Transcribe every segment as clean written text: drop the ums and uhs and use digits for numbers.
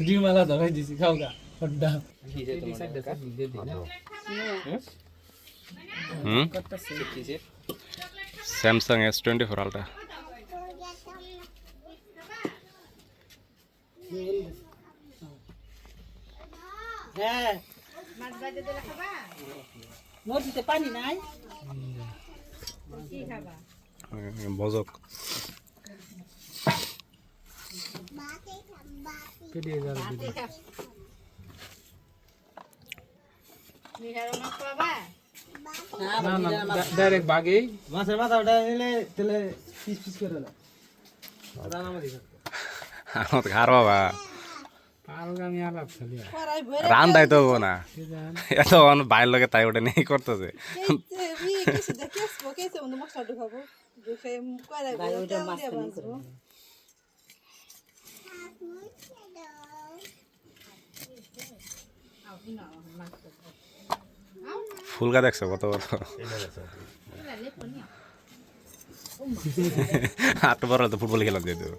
ডিমালা ধরাই দিছি খাও গা স্যামসাং S24 আলট্রা হ্যাঁ নদীতে পানি নাই বজক ডাইরেক্ট বাগে মাছের মাথা ওটা নিলে তেলে পিস পিস করে না আমার ঘর বাবা আমি আলাপ খালি রান্দাই তো না এত বাইর লগে তাই ওটা নিয়ে করতেছে ফুলগা দেখছো কত বড় এত বড় তো ফুটবল খেলা দিয়ে দেবো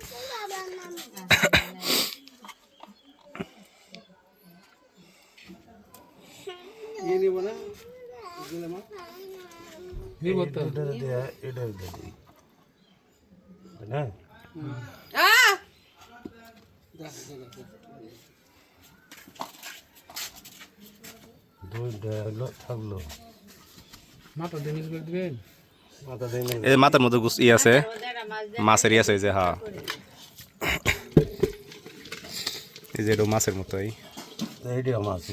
নিব না নিব তো থাকলো মাথা দিয়ে মিল করে দিবেন মাথা দিয়ে এই মাথার মধ্যে ই আছে মাছের ই আছে এই যে হ্যাঁ এই যে এটা মাছের মতোই এইটা মাছ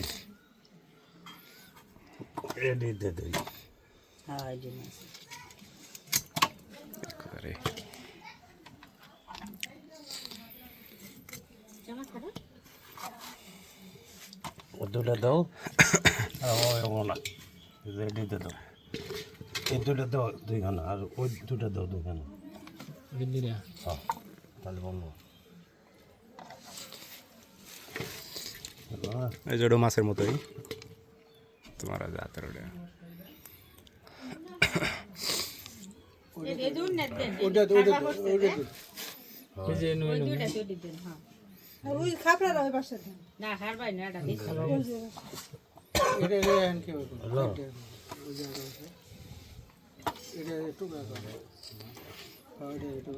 রেডি দে দেই হ্যাঁ এই যে মাছ আরে দুটা দাও আর ওই না রেডি দে দাও এই দুটা দাও দুইখানা আর ওই দুটা দাও দুইখানা দিল্লি না হ্যাঁ তাহলে বলবো এই যে এটা মাছের মতোই তোমার জাতের ওটা এই যে নই নই ওই খাপড়া রয় পাশে না হারবাই না এটা এটা এন কি হলো এটা একটু না করে এটা একটু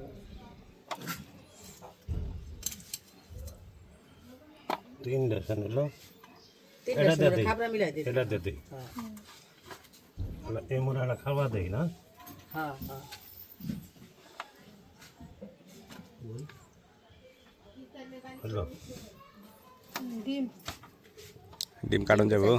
তিন ডজন হলো এটা দে দে খাপড়া মিলাই দে এটা দে দে এই মোড়াটা খাওয়া দেই না হ্যাঁ হ্যাঁ হলো ডিম কাটন যাবো